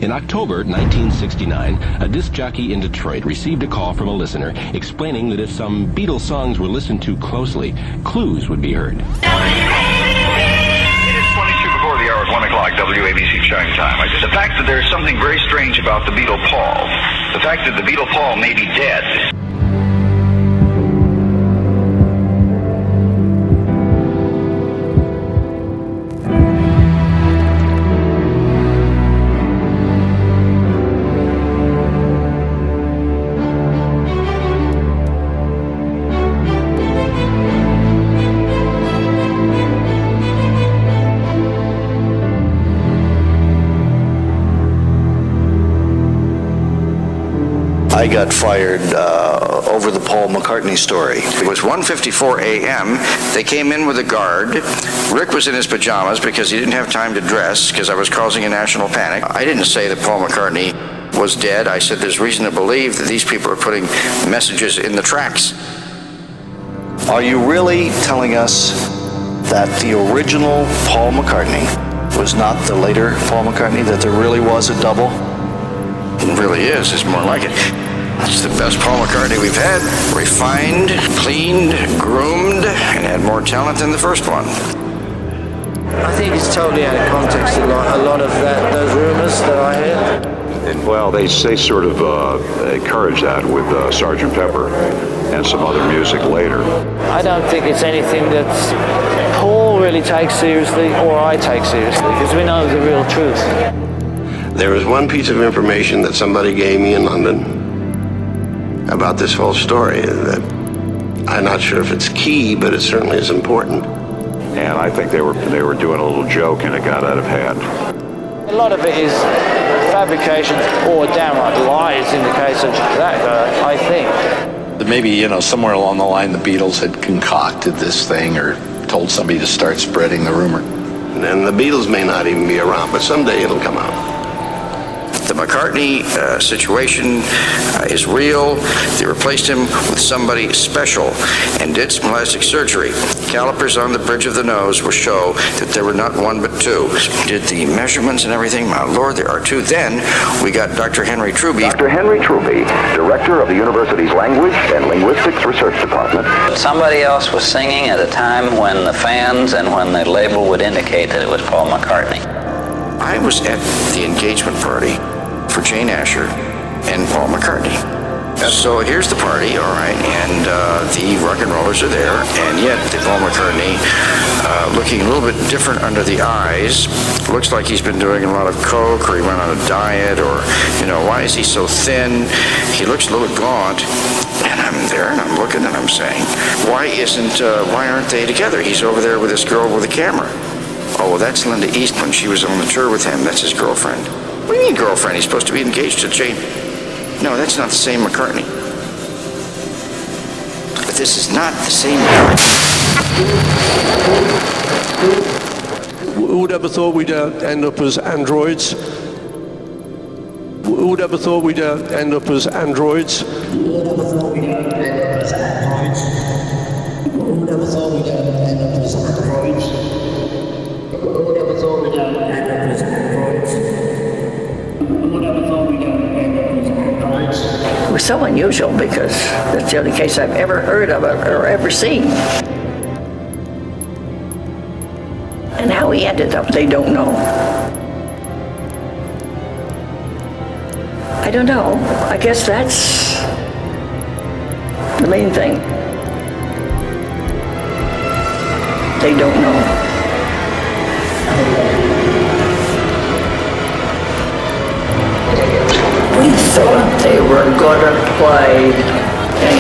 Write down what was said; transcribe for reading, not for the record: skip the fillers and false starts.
In October 1969, a disc jockey in Detroit received a call from a listener explaining that if some Beatles songs were listened to closely, clues would be heard. It is 22 before the hour at 1 o'clock, WABC chime time. The fact that there's something very strange about the Beatle Paul, the fact that the Beatle Paul may be dead. I got fired over the Paul McCartney story. It was 1:54 a.m. They came in with a guard. Rick was in his pajamas because he didn't have time to dress because I was causing a national panic. I didn't say that Paul McCartney was dead. I said there's reason to believe that these people are putting messages in the tracks. Are you really telling us that the original Paul McCartney was not the later Paul McCartney, that there really was a double? It really is. It's more like it. It's the best Paul McCartney we've had. Refined, cleaned, groomed, and had more talent than the first one. I think it's totally out of context, a lot of those rumors that I hear. Well, they sort of encourage that with Sgt. Pepper and some other music later. I don't think it's anything that Paul really takes seriously or I take seriously, because we know the real truth. There was one piece of information that somebody gave me in London about this whole story that I'm not sure if it's key, but it certainly is important. And I think they were doing a little joke and it got out of hand. A lot of it is fabrication or downright lies in the case of that guy, I think. Maybe, somewhere along the line the Beatles had concocted this thing or told somebody to start spreading the rumor. And the Beatles may not even be around, but someday it'll come out. The McCartney situation is real. They replaced him with somebody special and did some plastic surgery. Calipers on the bridge of the nose will show that there were not one but two. Did the measurements and everything. My Lord, there are two. Then we got Dr. Henry Truby. Dr. Henry Truby, director of the university's Language and Linguistics Research Department. Somebody else was singing at a time when the fans and when the label would indicate that it was Paul McCartney. I was at the engagement party for Jane Asher and Paul McCartney. So here's the party, all right, and the rock and rollers are there, and yet the Paul McCartney, looking a little bit different under the eyes, looks like he's been doing a lot of coke, or he went on a diet, or, why is he so thin? He looks a little gaunt. And I'm there, and I'm looking, and I'm saying, why aren't they together? He's over there with this girl with a camera. Oh, well, that's Linda Eastman. She was on the tour with him. That's his girlfriend. What do you mean girlfriend? He's supposed to be engaged to Jane. No, that's not the same McCartney. But this is not the same McCartney. Who would ever thought we'd end up as androids? Who would ever thought we'd end up as androids? Who would ever thought we'd end up as androids? Who would ever thought we'd end up as androids? Who would ever thought we'd end up as androids? It was so unusual because that's the only case I've ever heard of or ever seen. And how he ended up, they don't know. I don't know. I guess that's the main thing. They don't know. We thought they were gonna play and